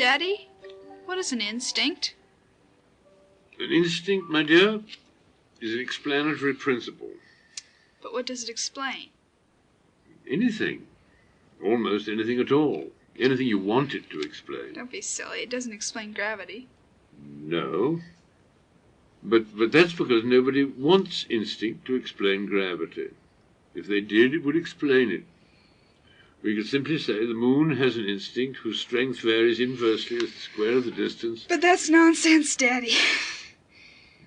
Daddy, what is an instinct? An instinct, my dear, is an explanatory principle. But what does it explain? Anything. Almost anything at all. Anything you want it to explain. Don't be silly. It doesn't explain gravity. No. But that's because nobody wants instinct to explain gravity. If they did, it would explain it. We could simply say the moon has an instinct whose strength varies inversely as the square of the distance. But that's nonsense, Daddy.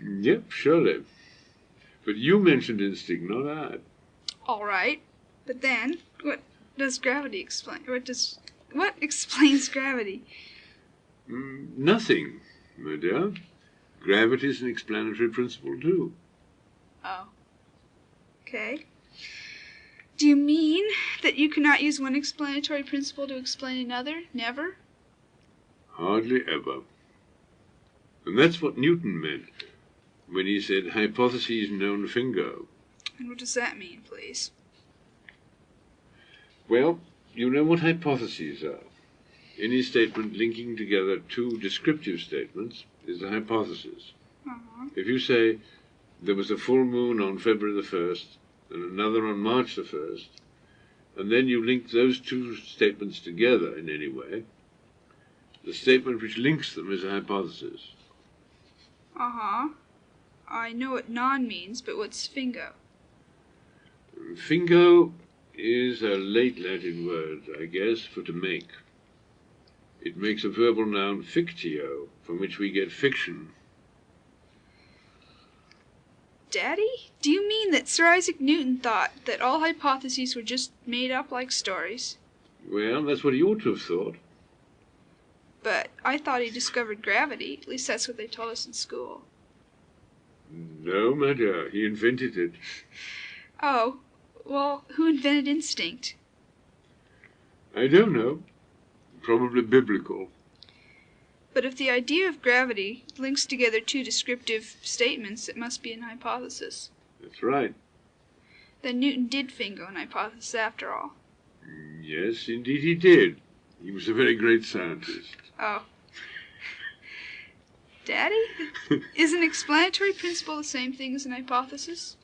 Yep, surely. But you mentioned instinct, not I. All right. But then, what does gravity explain? What explains gravity? Nothing, my dear. Gravity is an explanatory principle, too. Oh. Okay. Do you mean that you cannot use one explanatory principle to explain another? Never? Hardly ever. And that's what Newton meant when he said hypotheses non fingo. And what does that mean, please? Well, you know what hypotheses are. Any statement linking together two descriptive statements is a hypothesis. If you say, there was a full moon on February the 1st, and another on March the 1st, and then you link those two statements together in any way, the statement which links them is a hypothesis. I know what non means, but what's fingo? Fingo is a late Latin word, I guess, for to make. It makes a verbal noun fictio, from which we get fiction. Daddy, do you mean that Sir Isaac Newton thought that all hypotheses were just made up like stories? Well, that's what he ought to have thought. But I thought he discovered gravity. At least that's what they told us in school. No, my dear, he invented it. Oh, well, who invented instinct? I don't know. Probably biblical. But if the idea of gravity links together two descriptive statements, it must be an hypothesis. That's right. Then Newton did fingo an hypothesis after all. Yes, indeed he did. He was a very great scientist. Oh. Daddy, is an explanatory principle the same thing as an hypothesis?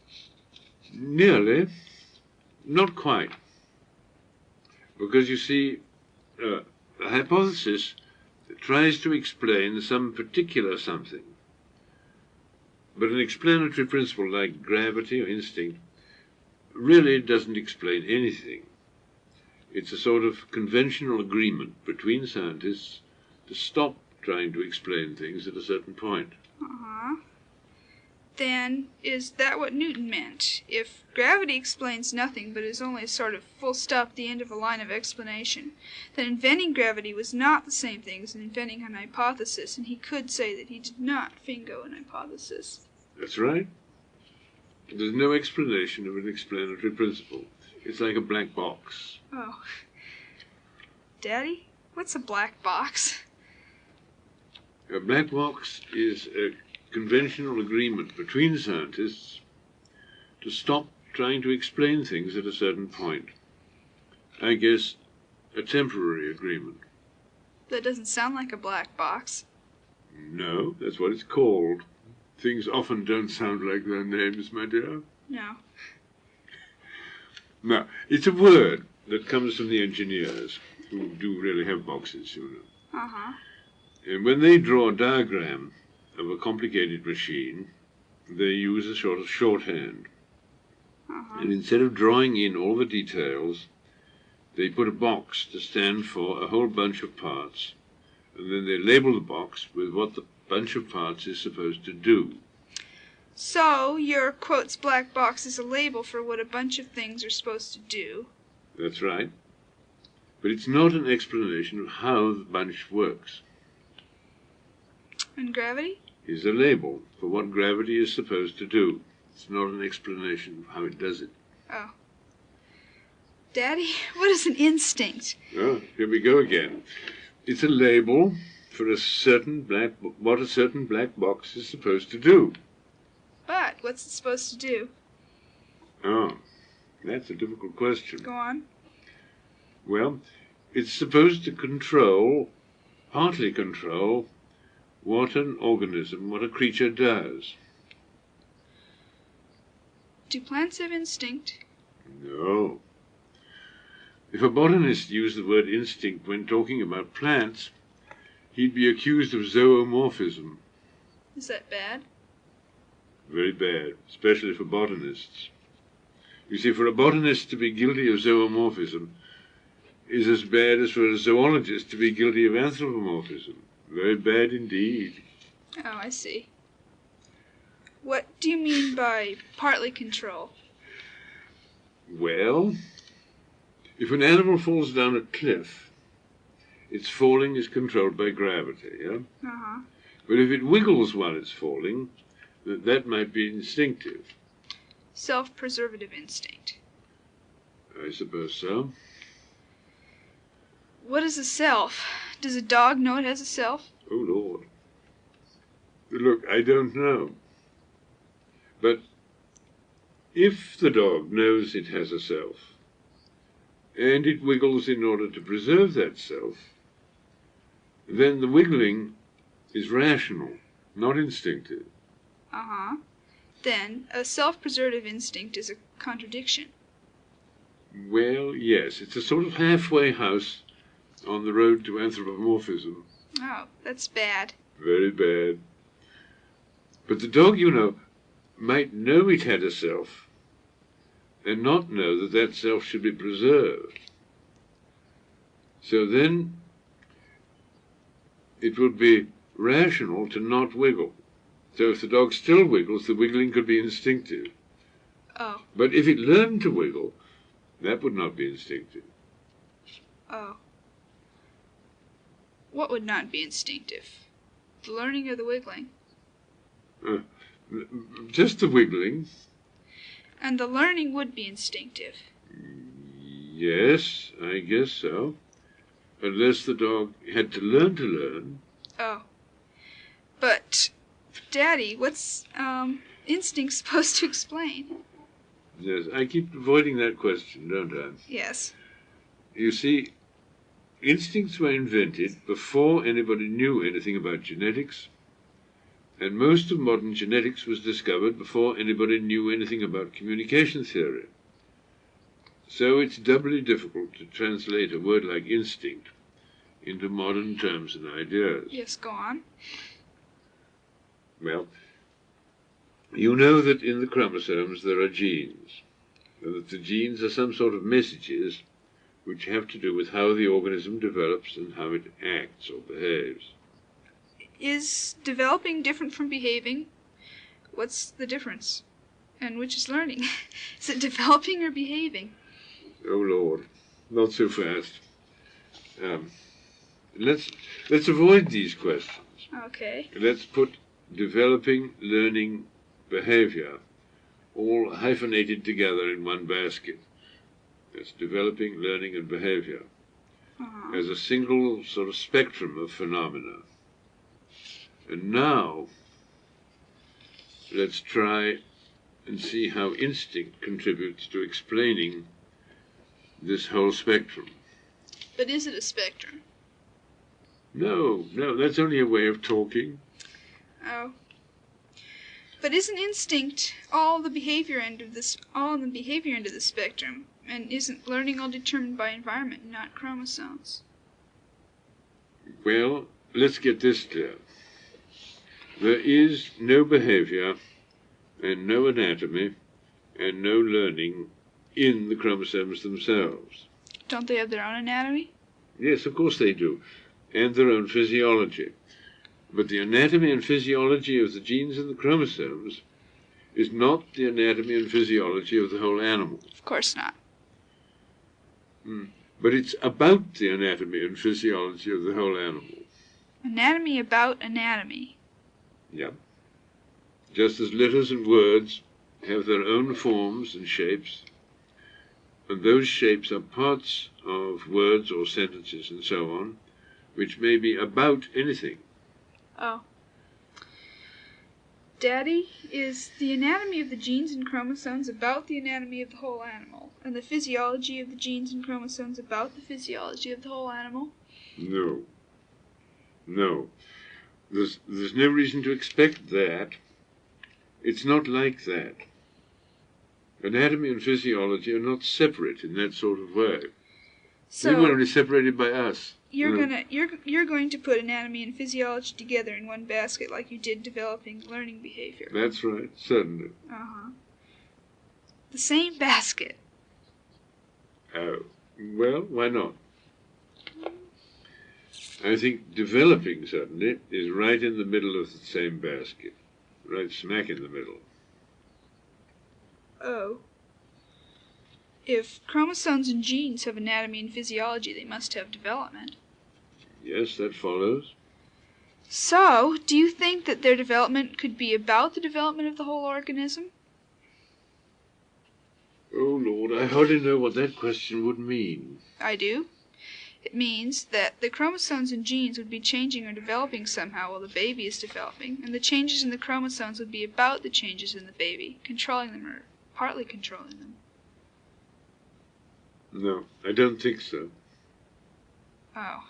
Nearly. Not quite. Because you see, a hypothesis tries to explain some particular something. But an explanatory principle like gravity or instinct really doesn't explain anything. It's a sort of conventional agreement between scientists to stop trying to explain things at a certain point. Then, is that what Newton meant? If gravity explains nothing but is only a sort of full stop at the end of a line of explanation, then inventing gravity was not the same thing as inventing an hypothesis, and he could say that he did not fingo an hypothesis. That's right. There's no explanation of an explanatory principle. It's like a black box. Oh. Daddy, what's a black box? A black box is a conventional agreement between scientists to stop trying to explain things at a certain point. I guess a temporary agreement. That doesn't sound like a black box. No, that's what it's called. Things often don't sound like their names, my dear. No. Now, it's a word that comes from the engineers, who do really have boxes, you know. And when they draw a diagram of a complicated machine, they use a sort of shorthand. And instead of drawing in all the details, they put a box to stand for a whole bunch of parts, and then they label the box with what the bunch of parts is supposed to do. So, your, quotes, black box is a label for what a bunch of things are supposed to do. That's right. But it's not an explanation of how the bunch works. And gravity? Is a label for what gravity is supposed to do. It's not an explanation of how it does it. Oh. Daddy, what is an instinct? Oh, here we go again. It's a label for what a certain black box is supposed to do. But what's it supposed to do? Oh, that's a difficult question. Go on. Well, it's supposed to control partly control what an organism, what a creature does. Do plants have instinct? No. If a botanist used the word instinct when talking about plants, he'd be accused of zoomorphism. Is that bad? Very bad, especially for botanists. You see, for a botanist to be guilty of zoomorphism is as bad as for a zoologist to be guilty of anthropomorphism. Very bad indeed. Oh, I see. What do you mean by partly control? Well, if an animal falls down a cliff, its falling is controlled by gravity, yeah? Uh-huh. But if it wiggles while it's falling, that might be instinctive. Self-preservative instinct. I suppose so. What is a self? Does a dog know it has a self? Oh, Lord. Look, I don't know. But if the dog knows it has a self, and it wiggles in order to preserve that self, then the wiggling is rational, not instinctive. Uh-huh. Then a self-preservative instinct is a contradiction. Well, yes, it's a sort of halfway house on the road to anthropomorphism. Oh, that's bad. Very bad. But the dog, you know, might know it had a self, and not know that that self should be preserved. So then it would be rational to not wiggle. So if the dog still wiggles, the wiggling could be instinctive. Oh. But if it learned to wiggle, that would not be instinctive. Oh. What would not be instinctive? The learning or the wiggling? Just the wiggling. And the learning would be instinctive. Yes, I guess so. Unless the dog had to learn. Oh. But, Daddy, what's instinct supposed to explain? Yes, I keep avoiding that question, don't I? Yes. You see, instincts were invented before anybody knew anything about genetics, and most of modern genetics was discovered before anybody knew anything about communication theory. So it's doubly difficult to translate a word like instinct into modern terms and ideas. Yes, go on. Well, you know that in the chromosomes there are genes, and that the genes are some sort of messages which have to do with how the organism develops and how it acts or behaves. Is developing different from behaving? What's the difference? And which is learning? Is it developing or behaving? Oh, Lord, not so fast. Let's avoid these questions. Okay. Let's put developing, learning, behavior all hyphenated together in one basket. That's developing, learning, and behavior as a single sort of spectrum of phenomena. And now, let's try and see how instinct contributes to explaining this whole spectrum. But is it a spectrum? No, that's only a way of talking. Oh. But isn't instinct all in the behavior end of the spectrum? And isn't learning all determined by environment, not chromosomes? Well, let's get this clear. There is no behavior and no anatomy and no learning in the chromosomes themselves. Don't they have their own anatomy? Yes, of course they do, and their own physiology. But the anatomy and physiology of the genes in the chromosomes is not the anatomy and physiology of the whole animal. Of course not. But it's about the anatomy and physiology of the whole animal. Anatomy about anatomy. Yeah. Just as letters and words have their own forms and shapes, and those shapes are parts of words or sentences and so on, which may be about anything. Oh. Daddy, is the anatomy of the genes and chromosomes about the anatomy of the whole animal, and the physiology of the genes and chromosomes about the physiology of the whole animal? No. No. There's no reason to expect that. It's not like that. Anatomy and physiology are not separate in that sort of way. So They were only separated by us. you're going to put anatomy and physiology together in one basket like you did developing learning behavior. That's right, certainly. Uh-huh. The same basket. Oh, well, why not? I think developing, certainly, is right in the middle of the same basket. Right smack in the middle. Oh. If chromosomes and genes have anatomy and physiology, they must have development. Yes, that follows. So, do you think that their development could be about the development of the whole organism? Oh, Lord, I hardly know what that question would mean. I do. It means that the chromosomes and genes would be changing or developing somehow while the baby is developing, and the changes in the chromosomes would be about the changes in the baby, controlling them or partly controlling them. No, I don't think so. Oh.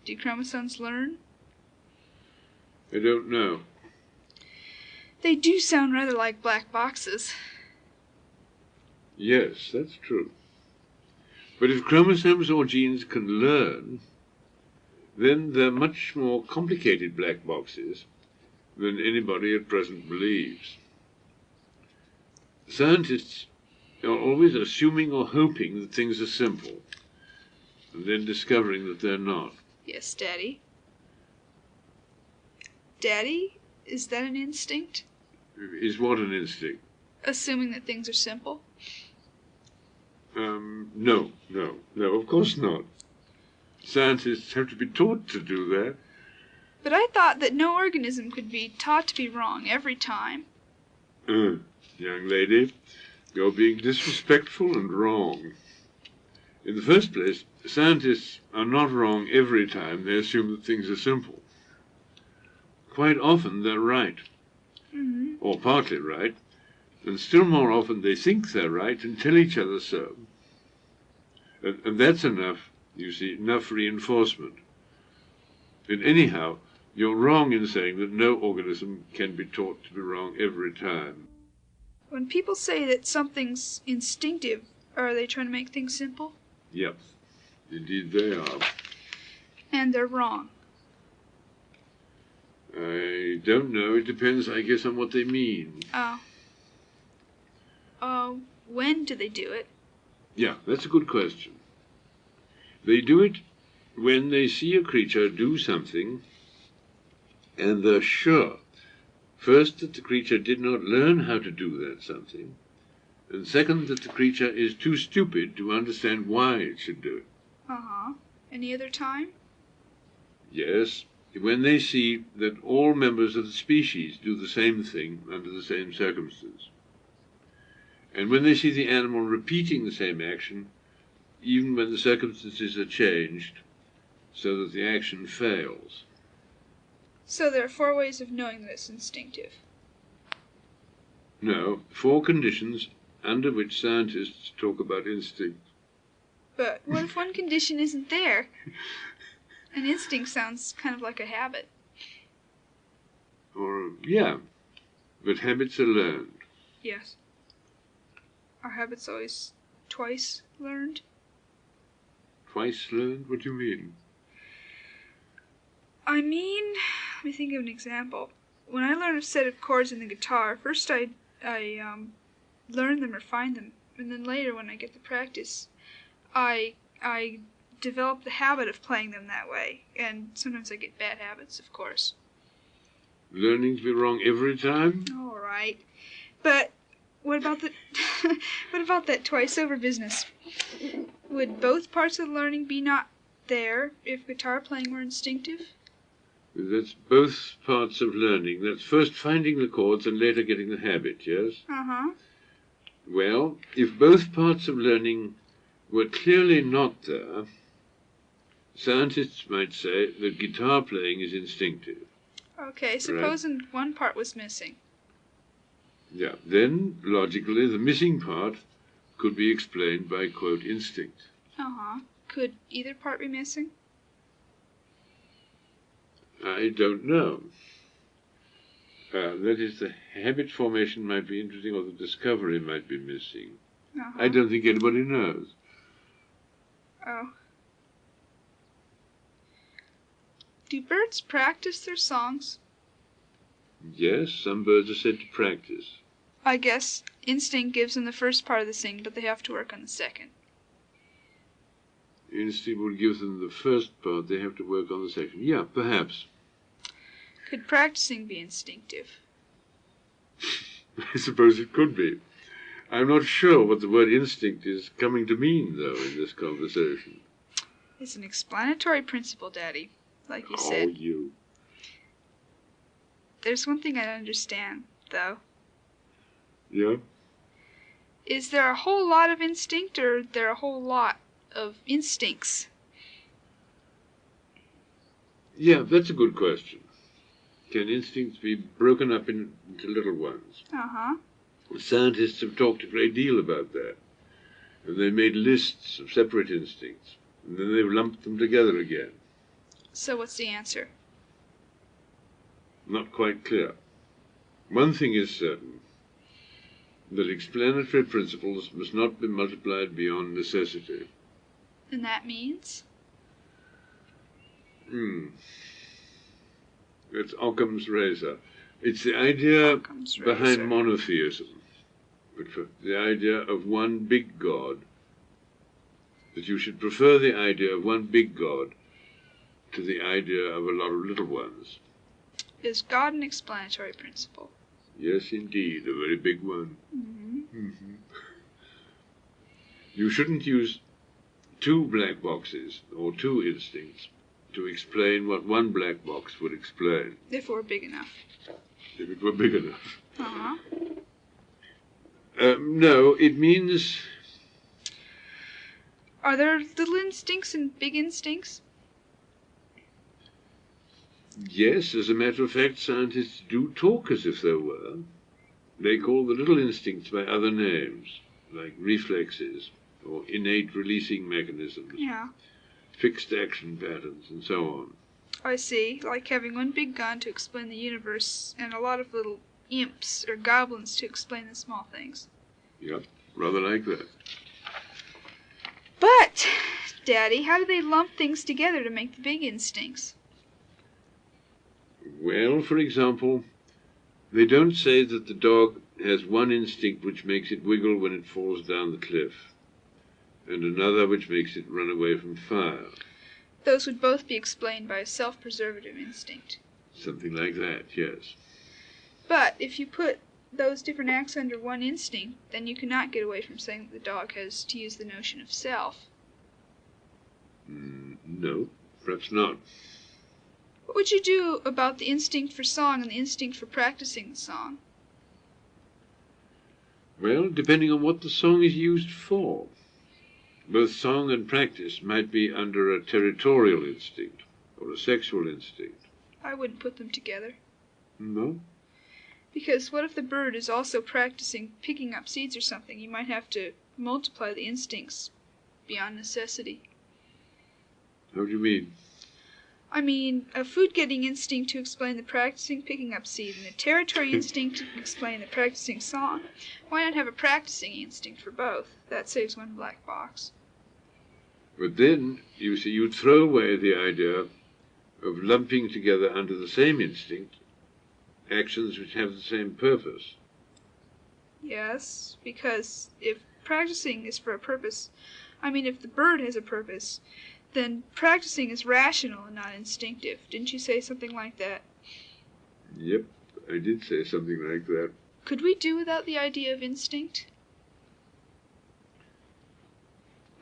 Do chromosomes learn? I don't know. They do sound rather like black boxes. Yes, that's true. But if chromosomes or genes can learn, then they're much more complicated black boxes than anybody at present believes. Scientists are always assuming or hoping that things are simple, and then discovering that they're not. Yes, Daddy. Daddy? Is that an instinct? Is what an instinct? Assuming that things are simple? No, of course not. Scientists have to be taught to do that. But I thought that no organism could be taught to be wrong every time. Young lady, you're being disrespectful and wrong. In the first place, scientists are not wrong every time they assume that things are simple. Quite often they're right, or partly right, and still more often they think they're right and tell each other so. And that's enough, you see, enough reinforcement. And anyhow, you're wrong in saying that no organism can be taught to be wrong every time. When people say that something's instinctive, are they trying to make things simple? Yep, indeed they are. And they're wrong. I don't know. It depends, I guess, on what they mean. When do they do it? Yeah, that's a good question. They do it when they see a creature do something, and they're sure, first, that the creature did not learn how to do that something, and second, that the creature is too stupid to understand why it should do it. Any other time? Yes, when they see that all members of the species do the same thing under the same circumstances. And when they see the animal repeating the same action, even when the circumstances are changed, so that the action fails. So there are 4 ways of knowing that it's instinctive. No, 4 conditions under which scientists talk about instinct. But what if one condition isn't there? An instinct sounds kind of like a habit. Yeah, but habits are learned. Yes. Are habits always twice learned? Twice learned? What do you mean? I mean, let me think of an example. When I learn a set of chords in the guitar, first I learn them or find them, and then later when I get the practice, I develop the habit of playing them that way, and sometimes I get bad habits, of course. Learning to be wrong every time? All right, but what about that twice over business? Would both parts of the learning be not there if guitar playing were instinctive? That's both parts of learning. That's first finding the chords and later getting the habit, yes? Well, if both parts of learning were clearly not there, scientists might say that guitar playing is instinctive. Okay, supposing one part was missing. Yeah, then, logically, the missing part could be explained by, quote, instinct. Could either part be missing? I don't know. That is, the habit formation might be interesting, or the discovery might be missing. I don't think anybody knows. Oh. Do birds practice their songs? Yes, some birds are said to practice. I guess instinct gives them the first part of the sing, but they have to work on the second. Instinct would give them the first part, they have to work on the second. Yeah, perhaps. Could practicing be instinctive? I suppose it could be. I'm not sure what the word instinct is coming to mean, though, in this conversation. It's an explanatory principle, Daddy, like you said. Oh, you. There's one thing I don't understand, though. Yeah? Is there a whole lot of instinct, or are there a whole lot of instincts? Yeah, that's a good question. Can instincts be broken up into little ones? Scientists have talked a great deal about that. And they made lists of separate instincts, and then they've lumped them together again. So what's the answer? Not quite clear. One thing is certain, that explanatory principles must not be multiplied beyond necessity. And that means? It's Occam's razor. It's the idea behind monotheism, but for the idea of one big God, that you should prefer the idea of one big God to the idea of a lot of little ones. Is God an explanatory principle? Yes, indeed, a very big one. You shouldn't use two black boxes or two instincts to explain what one black box would explain. If it were big enough. If it were big enough. No, it means... Are there little instincts and big instincts? Yes, as a matter of fact, scientists do talk as if there were. They call the little instincts by other names, like reflexes, or innate releasing mechanisms. Yeah. Fixed action patterns, and so on. I see, like having one big gun to explain the universe, and a lot of little imps or goblins to explain the small things. Yep, rather like that. But, Daddy, how do they lump things together to make the big instincts? Well, for example, they don't say that the dog has one instinct which makes it wiggle when it falls down the cliff, and another which makes it run away from fire. Those would both be explained by a self-preservative instinct. Something like that, yes. But if you put those different acts under one instinct, then you cannot get away from saying that the dog has to use the notion of self. No, perhaps not. What would you do about the instinct for song and the instinct for practicing the song? Well, depending on what the song is used for. Both song and practice might be under a territorial instinct or a sexual instinct. I wouldn't put them together. No? Because what if the bird is also practicing picking up seeds or something? You might have to multiply the instincts beyond necessity. How do you mean? I mean, a food-getting instinct to explain the practicing picking up seed, and a territory instinct to explain the practicing song. Why not have a practicing instinct for both? That saves one black box. But then, you see, you'd throw away the idea of lumping together under the same instinct actions which have the same purpose. Yes, because if practicing is for a purpose, if the bird has a purpose, then practicing is rational and not instinctive. Didn't you say something like that? Yep, I did say something like that. Could we do without the idea of instinct?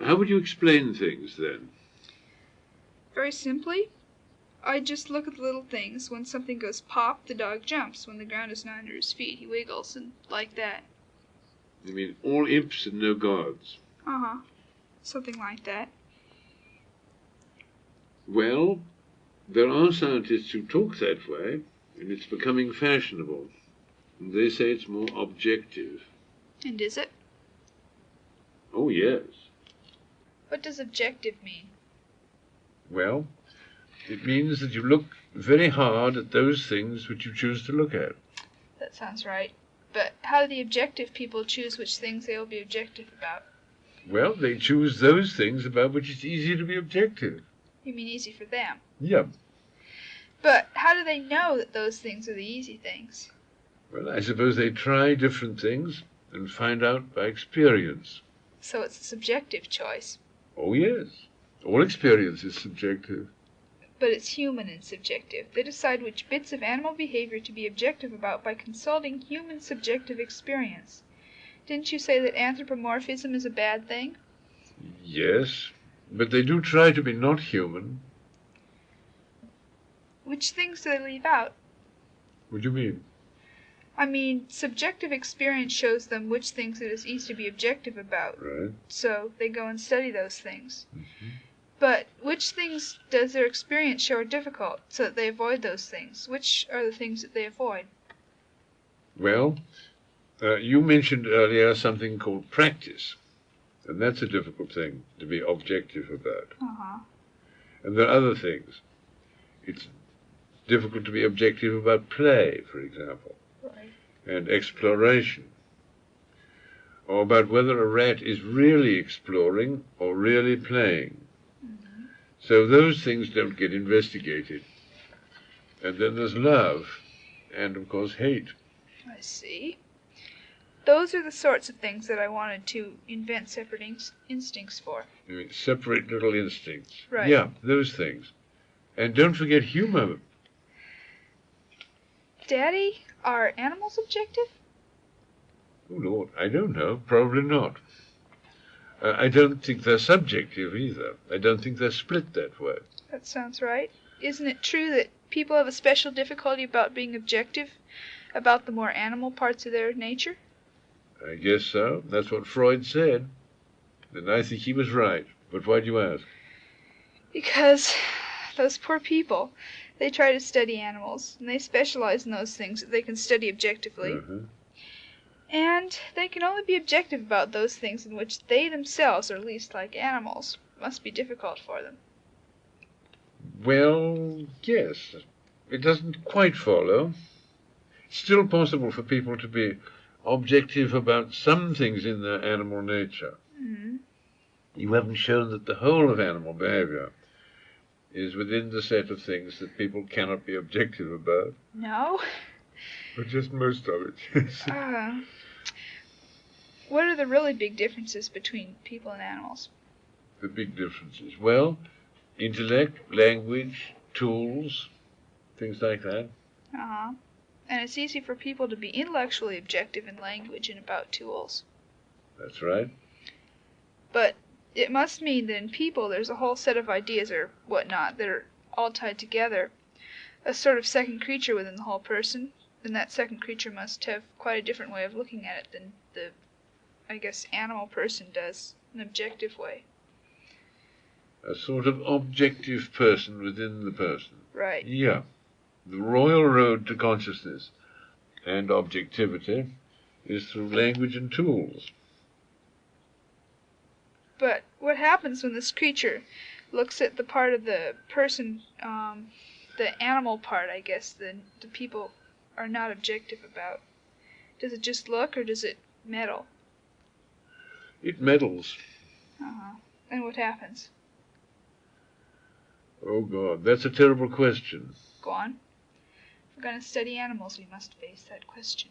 How would you explain things, then? Very simply. I just look at the little things. When something goes pop, the dog jumps. When the ground is not under his feet, he wiggles, and like that. You mean all imps and no gods? Something like that. Well, there are scientists who talk that way, and it's becoming fashionable. And they say it's more objective. And is it? Oh, yes. What does objective mean? Well, It means that you look very hard at those things which you choose to look at. That sounds right. But how do the objective people choose which things they will be objective about? Well, they choose those things about which it's easy to be objective. You mean easy for them? Yeah. But how do they know that those things are the easy things? Well, I suppose they try different things and find out by experience. So it's a subjective choice. Oh, yes. All experience is subjective. But it's human and subjective. They decide which bits of animal behavior to be objective about by consulting human subjective experience. Didn't you say that anthropomorphism is a bad thing? Yes, but they do try to be not human. Which things do they leave out? What do you mean? I mean, subjective experience shows them which things it is easy to be objective about. Right. So they go and study those things. Mm-hmm. But which things does their experience show are difficult, so that they avoid those things? Which are the things that they avoid? Well, you mentioned earlier something called practice, and that's a difficult thing to be objective about. Uh-huh. And there are other things. It's difficult to be objective about play, for example, Right. and exploration, or about whether a rat is really exploring or really playing. Mm-hmm. So those things don't get investigated. And then there's love, and of course hate. I see. Those are the sorts of things that I wanted to invent separate instincts for. You mean separate little instincts. Right. Yeah, those things. And don't forget humor. Daddy, are animals objective? Oh, Lord, I don't know. Probably not. I don't think they're subjective either. I don't think they're split that way. That sounds right. Isn't it true that people have a special difficulty about being objective about the more animal parts of their nature? I guess so. That's what Freud said. And I think he was right. But why do you ask? Because those poor people, they try to study animals, and they specialize in those things that they can study objectively. Uh-huh. And they can only be objective about those things in which they themselves are least like animals. It must be difficult for them. Well, yes. It doesn't quite follow. It's still possible for people to be objective about some things in their animal nature. Mm-hmm. You haven't shown that the whole of animal behavior is within the set of things that people cannot be objective about. No? But just most of it, yes. What are the really big differences between people and animals? The big differences. Well, intellect, language, tools, things like that. Uh-huh. And it's easy for people to be intellectually objective in language and about tools. That's right. But it must mean that in people there's a whole set of ideas or whatnot that are all tied together. A sort of second creature within the whole person. And that second creature must have quite a different way of looking at it than the, I guess, animal person does, an objective way. A sort of objective person within the person. Right. Yeah. The royal road to consciousness and objectivity is through language and tools. But what happens when this creature looks at the part of the person, the animal part, I guess, the people are not objective about? Does it just look, or does it meddle? It meddles. Uh-huh. And what happens? Oh, God, that's a terrible question. Go on. If we're going to study animals, we must face that question.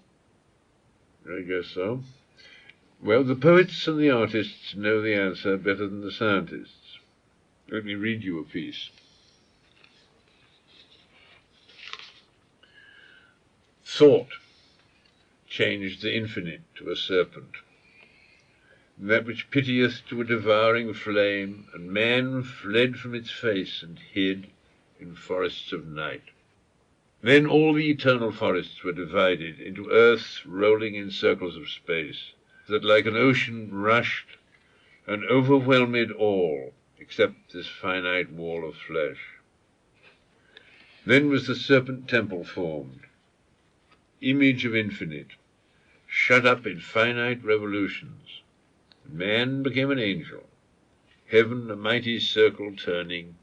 I guess so. Well, the poets and the artists know the answer better than the scientists. Let me read you a piece. Thought changed the infinite to a serpent, that which pitieth to a devouring flame, and man fled from its face and hid in forests of night. Then all the eternal forests were divided into earths rolling in circles of space, that like an ocean rushed and overwhelmed all, except this finite wall of flesh. Then was the serpent temple formed, image of infinite, shut up in finite revolutions. Man became an angel, heaven a mighty circle turning,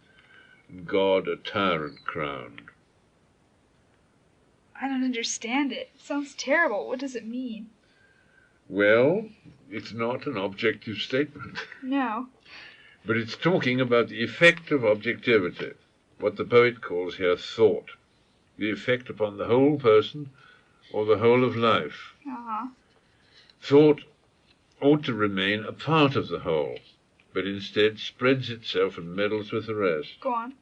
and God a tyrant crowned. I don't understand it. It sounds terrible. What does it mean? Well, it's not an objective statement. No. But it's talking about the effect of objectivity, what the poet calls here thought, the effect upon the whole person or the whole of life. Uh-huh. Thought ought to remain a part of the whole, but instead spreads itself and meddles with the rest. Go on.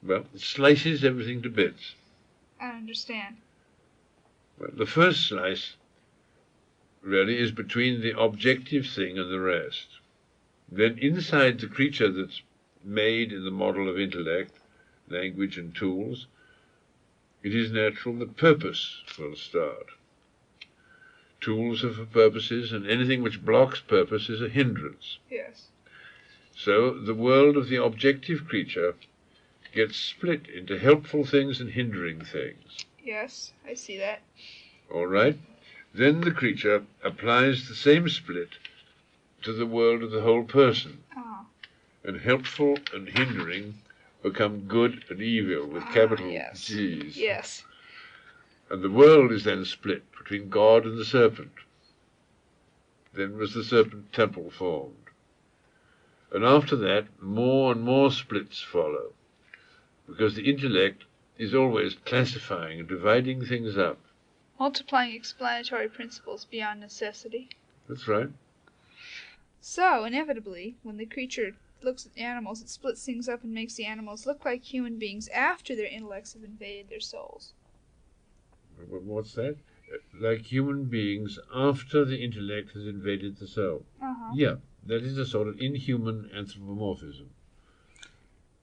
Well, it slices everything to bits. I don't understand. Well, the first slice really is between the objective thing and the rest. Then inside the creature that's made in the model of intellect, language and tools, it is natural that purpose will start. Tools are for purposes, and anything which blocks purpose is a hindrance. Yes. So the world of the objective creature gets split into helpful things and hindering things. Yes, I see that. All right? Then the creature applies the same split to the world of the whole person. Oh. And helpful and hindering become good and evil with capital yes. G's. Yes. And the world is then split between God and the serpent. Then was the serpent temple formed. And after that, more and more splits follow, because the intellect is always classifying and dividing things up. Multiplying explanatory principles beyond necessity. That's right. So, inevitably, when the creature looks at animals, it splits things up and makes the animals look like human beings after their intellects have invaded their souls. What's that? Like human beings after the intellect has invaded the soul. Uh-huh. Yeah, that is a sort of inhuman anthropomorphism.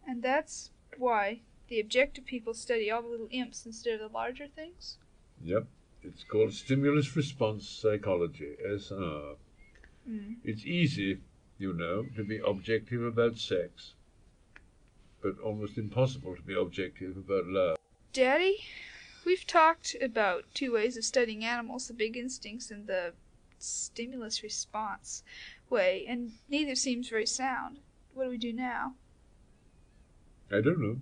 And that's why the objective people study all the little imps instead of the larger things? Yep. It's called stimulus-response psychology, SR. Mm. It's easy, you know, to be objective about sex, but almost impossible to be objective about love. Daddy, we've talked about two ways of studying animals, the big instincts and the stimulus response way, and neither seems very sound. What do we do now? I don't know.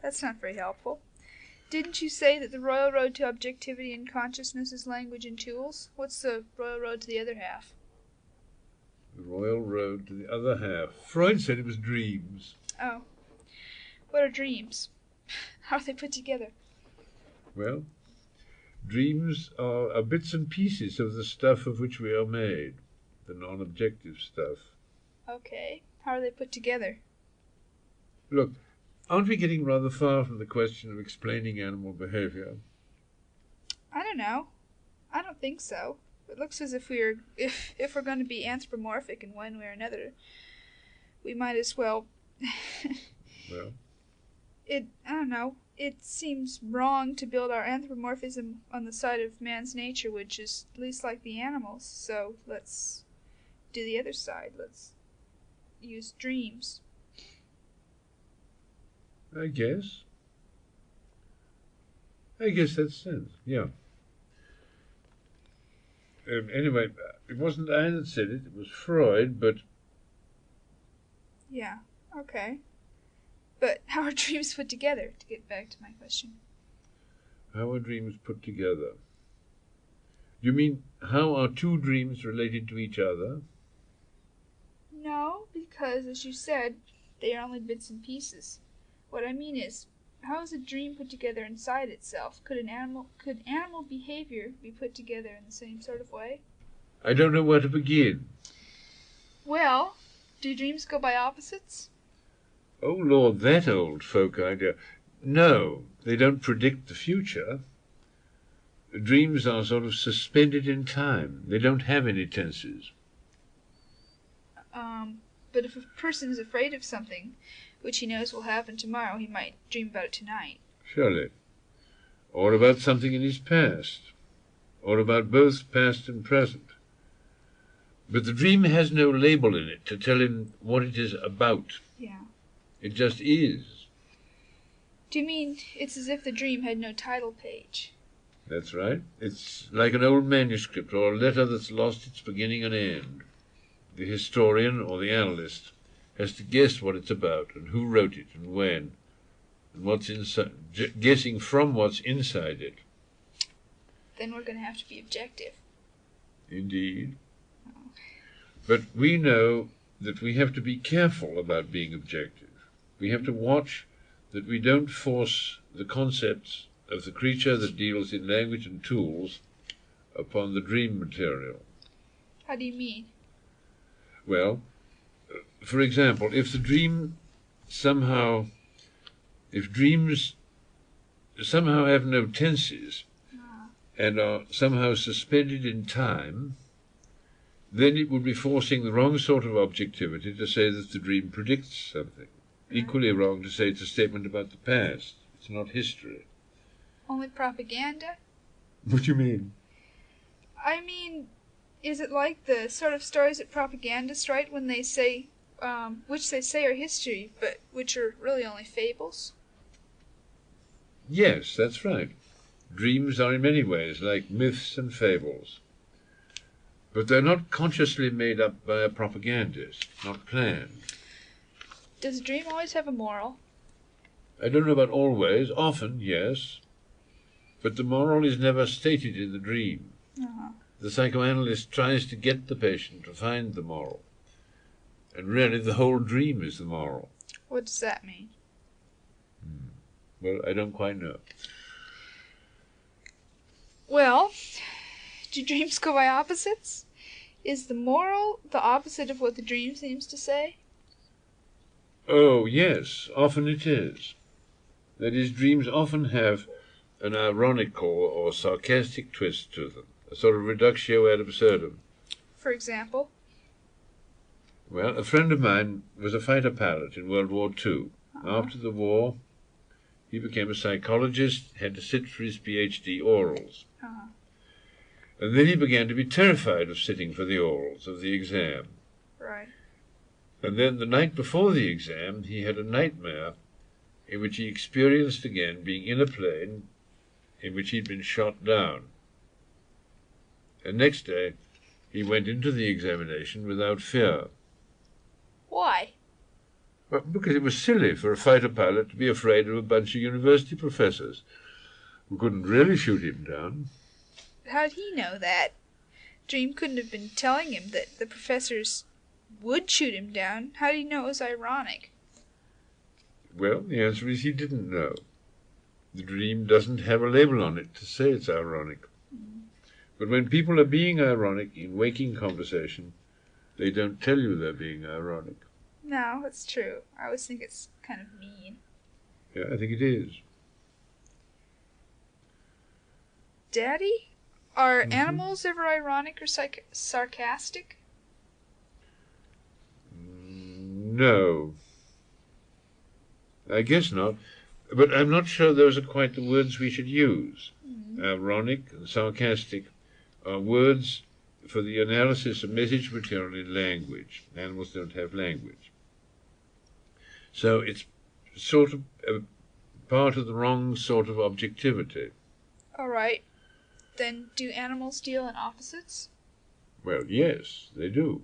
That's not very helpful. Didn't you say that the royal road to objectivity and consciousness is language and tools? What's the royal road to the other half? The royal road to the other half. Freud said it was dreams. Oh. What are dreams? How are they put together? Well, dreams are bits and pieces of the stuff of which we are made, the non-objective stuff. Okay. How are they put together? Look, aren't we getting rather far from the question of explaining animal behavior? I don't know. I don't think so. It looks as if we're going to be anthropomorphic in one way or another, we might as well. Well, I don't know. It seems wrong to build our anthropomorphism on the side of man's nature, which is least like the animals. So let's do the other side. Let's use dreams. I guess that's sense, yeah. Anyway, it wasn't I that said it, it was Freud, but... Yeah, okay. But how are dreams put together, to get back to my question? How are dreams put together? You mean, how are two dreams related to each other? No, because, as you said, they are only bits and pieces. What I mean is, how is a dream put together inside itself? Could animal behavior be put together in the same sort of way? I don't know where to begin. Well, do dreams go by opposites? Oh, Lord, that old folk idea. No, they don't predict the future. Dreams are sort of suspended in time. They don't have any tenses. But if a person is afraid of something, which he knows will happen tomorrow, he might dream about it tonight. Surely. Or about something in his past. Or about both past and present. But the dream has no label in it to tell him what it is about. Yeah. It just is. Do you mean it's as if the dream had no title page? That's right. It's like an old manuscript or a letter that's lost its beginning and end. The historian or the analyst has to guess what it's about and who wrote it and when and what's inside, guessing from what's inside it. Then we're going to have to be objective. Indeed. But we know that we have to be careful about being objective. We have to watch that we don't force the concepts of the creature that deals in language and tools upon the dream material. How do you mean? Well, for example, if dreams somehow have no tenses and are somehow suspended in time, then it would be forcing the wrong sort of objectivity to say that the dream predicts something. Equally wrong to say it's a statement about the past. It's not history. Only propaganda? What do you mean? I mean, is it like the sort of stories that propagandists write when they say, which they say are history, but which are really only fables? Yes, that's right. Dreams are in many ways like myths and fables. But they're not consciously made up by a propagandist, not planned. Does a dream always have a moral? I don't know about always. Often, yes. But the moral is never stated in the dream. The psychoanalyst tries to get the patient to find the moral. And really, the whole dream is the moral. What does that mean? Well, I don't quite know. Well, do dreams go by opposites? Is the moral the opposite of what the dream seems to say? Oh, yes, often it is. That is, dreams often have an ironical or sarcastic twist to them, a sort of reductio ad absurdum. For example? Well, a friend of mine was a fighter pilot in World War II. After the war, he became a psychologist, had to sit for his PhD orals. And then he began to be terrified of sitting for the orals, of the exam. Right. And then the night before the exam, he had a nightmare in which he experienced again being in a plane in which he'd been shot down. And next day, he went into the examination without fear. Why? Well, because it was silly for a fighter pilot to be afraid of a bunch of university professors who couldn't really shoot him down. How did he know that? Dream couldn't have been telling him that the professors would shoot him down. How did he know it was ironic? Well, the answer is he didn't know. The dream doesn't have a label on it to say it's ironic. But when people are being ironic in waking conversation, they don't tell you they're being ironic. No, that's true. I always think it's kind of mean. Yeah, I think it is. Daddy? Are animals ever ironic or sarcastic? No. I guess not. But I'm not sure those are quite the words we should use. Ironic and sarcastic are words for the analysis of message material in language. Animals don't have language. So it's sort of a part of the wrong sort of objectivity. All right. Then do animals deal in opposites? Well, yes, they do.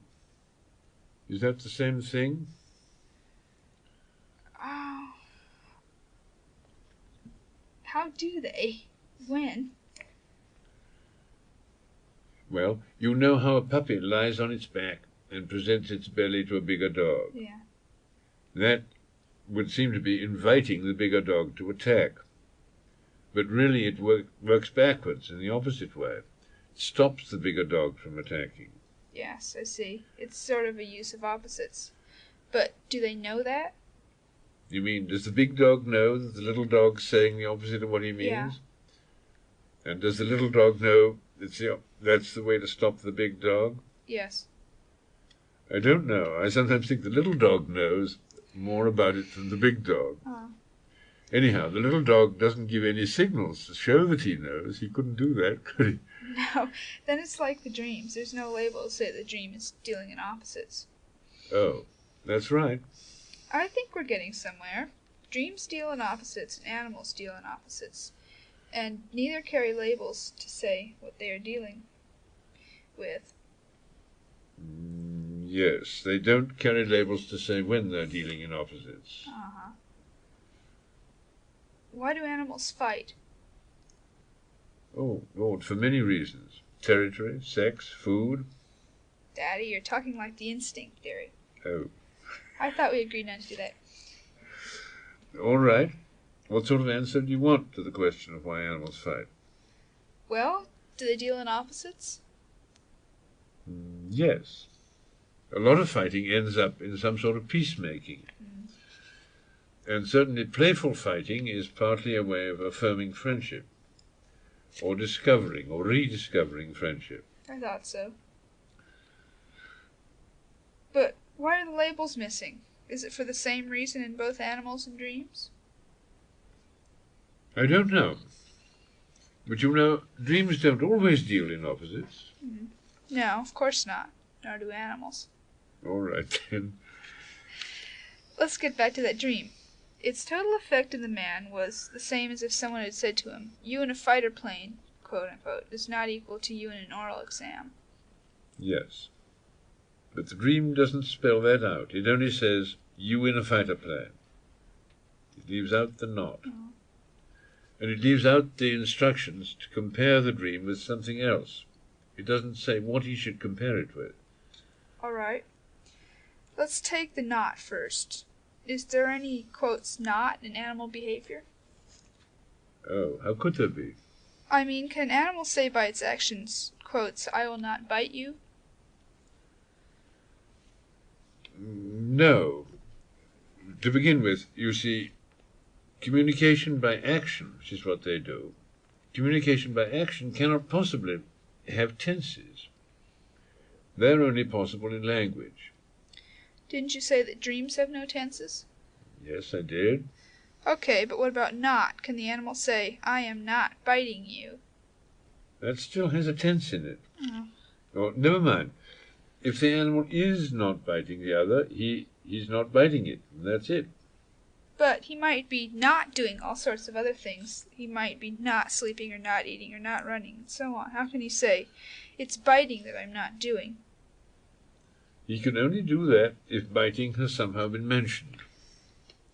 Is that the same thing? Oh. How do they? When? Well, you know how a puppy lies on its back and presents its belly to a bigger dog. Yeah. That would seem to be inviting the bigger dog to attack. But really it works backwards in the opposite way. It stops the bigger dog from attacking. Yes, I see. It's sort of a use of opposites. But do they know that? You mean, does the big dog know that the little dog's saying the opposite of what he means? Yeah. And does the little dog know that's the way to stop the big dog? Yes. I don't know. I sometimes think the little dog knows more about it than the big dog. Anyhow, the little dog doesn't give any signals to show that he knows. He couldn't do that, could he? No. Then it's like the dreams. There's no label to say the dream is dealing in opposites. Oh, that's right. I think we're getting somewhere. Dreams deal in opposites and animals deal in opposites. And neither carry labels to say what they are dealing with. Yes, they don't carry labels to say when they're dealing in opposites. Uh-huh. Why do animals fight? Oh, Lord, for many reasons. Territory, sex, food. Daddy, you're talking like the instinct theory. Oh. I thought we agreed not to do that. All right. What sort of answer do you want to the question of why animals fight? Well, do they deal in opposites? Yes. A lot of fighting ends up in some sort of peacemaking. And certainly playful fighting is partly a way of affirming friendship, or discovering or rediscovering friendship. I thought so. But why are the labels missing? Is it for the same reason in both animals and dreams? I don't know. But you know, dreams don't always deal in opposites. No, of course not. Nor do animals. All right, then. Let's get back to that dream. Its total effect on the man was the same as if someone had said to him, "You in a fighter plane, quote unquote, is not equal to you in an oral exam." Yes. But the dream doesn't spell that out. It only says, "You in a fighter plane." It leaves out the not. Oh. And it leaves out the instructions to compare the dream with something else. It doesn't say what he should compare it with. All right. Let's take the not first. Is there any, quotes, not in animal behavior? Oh, how could there be? I mean, can an animal say by its actions, quotes, "I will not bite you"? No. To begin with, you see, communication by action, which is what they do, communication by action cannot possibly have tenses. They're only possible in language. Didn't you say that dreams have no tenses? Yes, I did. Okay, but what about not? Can the animal say, "I am not biting you"? That still has a tense in it. Oh. Oh, never mind. If the animal is not biting the other, he's not biting it, and that's it. But he might be not doing all sorts of other things. He might be not sleeping or not eating or not running and so on. How can he say, "It's biting that I'm not doing"? He can only do that if biting has somehow been mentioned.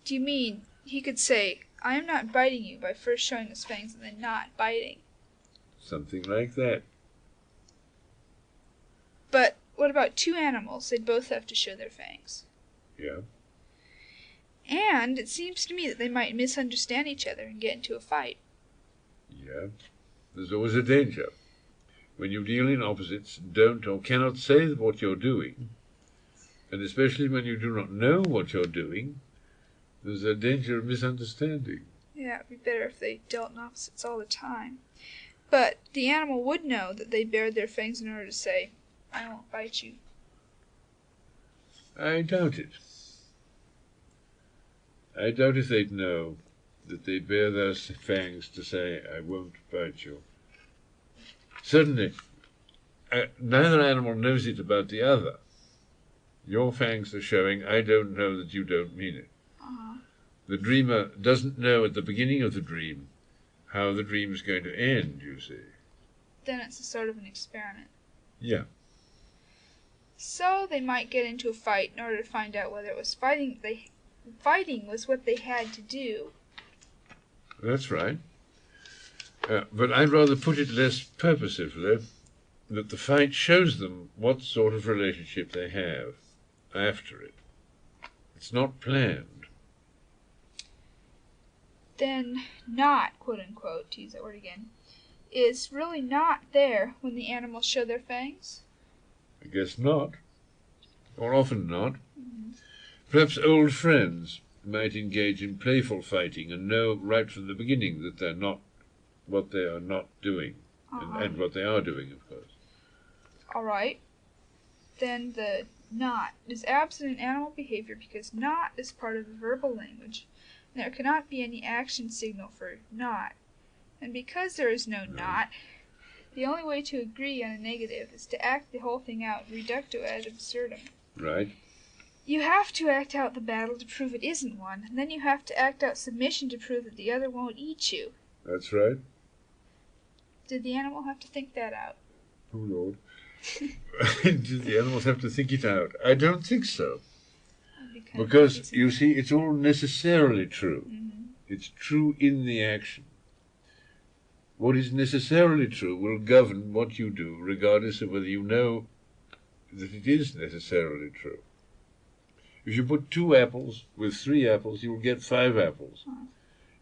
Do you mean he could say, "I am not biting you" by first showing his fangs and then not biting? Something like that. But what about two animals? They'd both have to show their fangs. Yeah. And it seems to me that they might misunderstand each other and get into a fight. Yeah. There's always a danger. When you deal in opposites, don't or cannot say what you're doing, and especially when you do not know what you're doing, there's a danger of misunderstanding. Yeah, it'd be better if they dealt in opposites all the time. But the animal would know that they bared their fangs in order to say, "I won't bite you." I doubt it. I doubt if they'd know that they bare their fangs to say, "I won't bite you." Certainly, neither animal knows it about the other. Your fangs are showing, "I don't know that you don't mean it." Uh-huh. The dreamer doesn't know at the beginning of the dream how the dream is going to end, you see. Then it's a sort of an experiment. Yeah. So they might get into a fight in order to find out whether it was fighting. Fighting was what they had to do. That's right. But I'd rather put it less purposively, that the fight shows them what sort of relationship they have after it. It's not planned. Then not, quote unquote, to use that word again, is really not there when the animals show their fangs? I guess not. Or often not. Perhaps old friends might engage in playful fighting and know right from the beginning that they're not what they are not doing, and what they are doing, of course. All right. Then the not is absent in animal behavior because not is part of the verbal language, and there cannot be any action signal for not. And because there is no not, the only way to agree on a negative is to act the whole thing out reductio ad absurdum. Right. You have to act out the battle to prove it isn't one, and then you have to act out submission to prove that the other won't eat you. That's right. Did the animal have to think that out? Oh, Lord. The animals have to think it out. I don't think so. Because Because, you see, it's all necessarily true. Mm-hmm. It's true in the action. What is necessarily true will govern what you do, regardless of whether you know that it is necessarily true. If you put 2 apples with 3 apples, you will get 5 apples,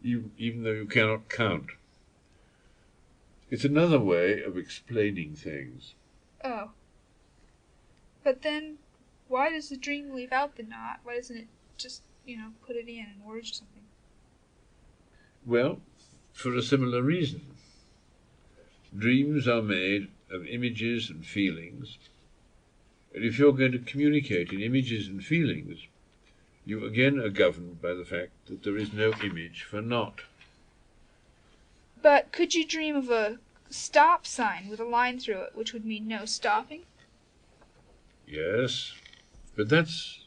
even though you cannot count. It's another way of explaining things. Oh. But then, why does the dream leave out the not? Why doesn't it just, put it in words or something? Well, for a similar reason. Dreams are made of images and feelings, and if you're going to communicate in images and feelings, you again are governed by the fact that there is no image for not. But could you dream of a stop sign with a line through it, which would mean no stopping? Yes, but that's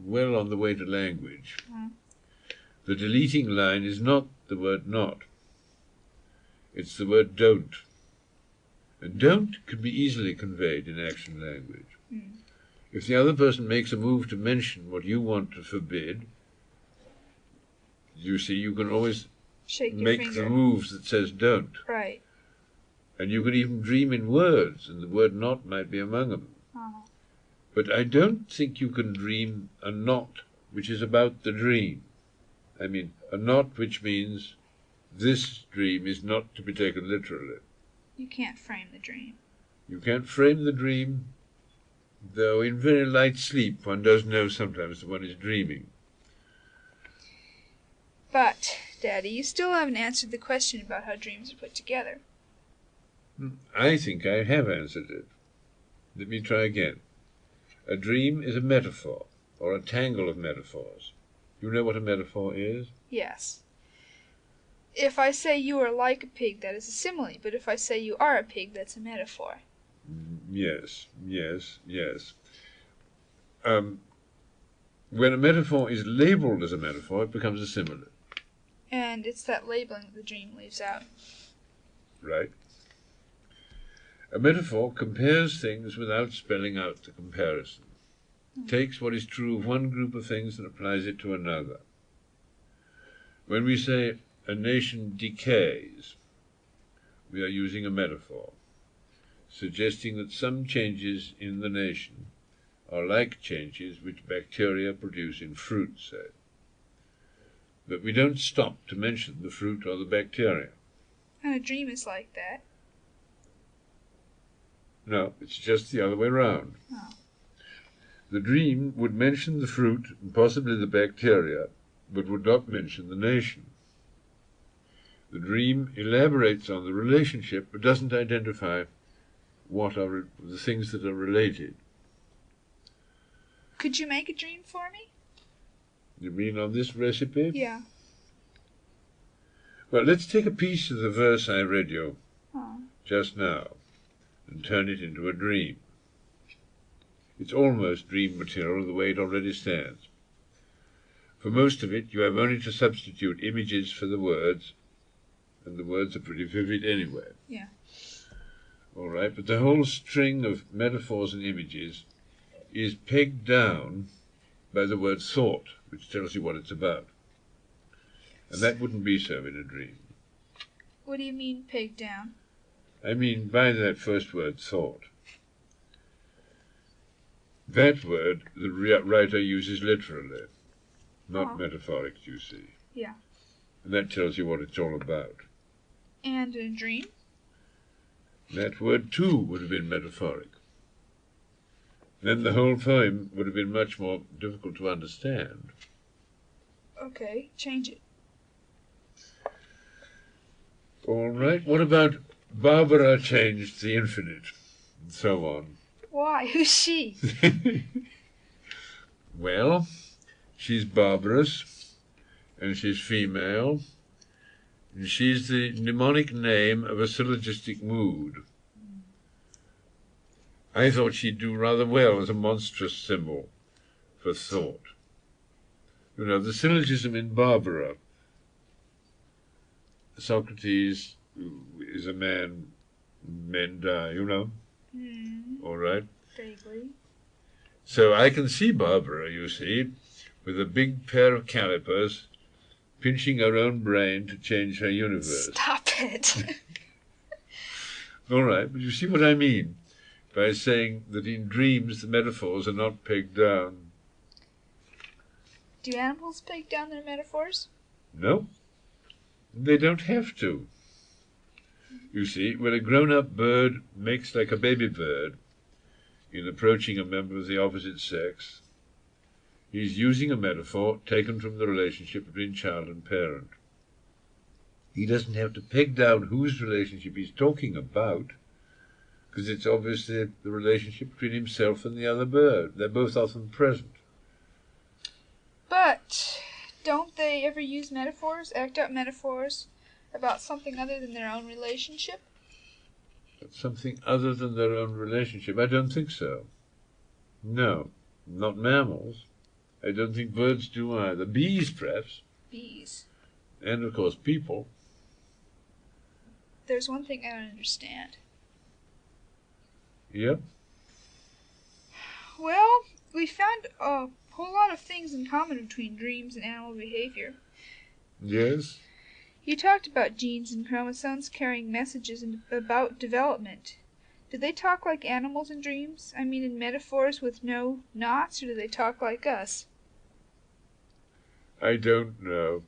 well on the way to language. Mm. The deleting line is not the word not. It's the word don't. And don't can be easily conveyed in action language. Mm. If the other person makes a move to mention what you want to forbid, you see, you can always make the moves that says don't. Right. And you can even dream in words, and the word not might be among them. Uh-huh. But I don't think you can dream a not which is about the dream. I mean, a not which means this dream is not to be taken literally. You can't frame the dream. You can't frame the dream, though in very light sleep one does know sometimes that one is dreaming. But, Daddy, you still haven't answered the question about how dreams are put together. I think I have answered it. Let me try again. A dream is a metaphor, or a tangle of metaphors. You know what a metaphor is? Yes. If I say you are like a pig, that is a simile, but if I say you are a pig, that's a metaphor. Yes. When a metaphor is labeled as a metaphor, it becomes a simile. And it's that labeling that the dream leaves out. Right. A metaphor compares things without spelling out the comparison. Takes what is true of one group of things and applies it to another. When we say a nation decays, we are using a metaphor, suggesting that some changes in the nation are like changes which bacteria produce in fruit, say. But we don't stop to mention the fruit or the bacteria. And a dream is like that. No, it's just the other way round. Oh. The dream would mention the fruit and possibly the bacteria, but would not mention the nation. The dream elaborates on the relationship, but doesn't identify what are the things that are related. Could you make a dream for me? You mean on this recipe? Yeah. Well, let's take a piece of the verse I read you just now and turn it into a dream. It's almost dream material the way it already stands. For most of it, you have only to substitute images for the words, and the words are pretty vivid anyway. Yeah. All right, but the whole string of metaphors and images is pegged down by the word thought, which tells you what it's about. And that wouldn't be so in a dream. What do you mean, pegged down? I mean by that first word, thought. That word the writer uses literally, not metaphoric, you see. Yeah. And that tells you what it's all about. And in a dream? That word, too, would have been metaphoric. Then the whole poem would have been much more difficult to understand. Okay, change it. All right, what about Barbara changed the infinite, and so on? Why? Who's she? Well, she's barbarous, and she's female, and she's the mnemonic name of a syllogistic mood. I thought she'd do rather well as a monstrous symbol for thought. You know, the syllogism in Barbara, Socrates is a man, men die, you know. All right? Vaguely. So I can see Barbara, you see, with a big pair of calipers, pinching her own brain to change her universe. Stop it. All right, but you see what I mean by saying that in dreams the metaphors are not pegged down. Do animals peg down their metaphors? No, they don't have to. You see, when a grown-up bird makes like a baby bird in approaching a member of the opposite sex, he's using a metaphor taken from the relationship between child and parent. He doesn't have to peg down whose relationship he's talking about, because it's obviously the relationship between himself and the other bird. They're both often present. But don't they ever use metaphors, act out metaphors about something other than their own relationship? But something other than their own relationship? I don't think so. No, not mammals. I don't think birds do either. Bees, perhaps. Bees. And, of course, people. There's one thing I don't understand. Yep. Well, we found a whole lot of things in common between dreams and animal behavior. Yes? You talked about genes and chromosomes carrying messages about development. Do they talk like animals in dreams? I mean in metaphors with no knots, or do they talk like us? I don't know.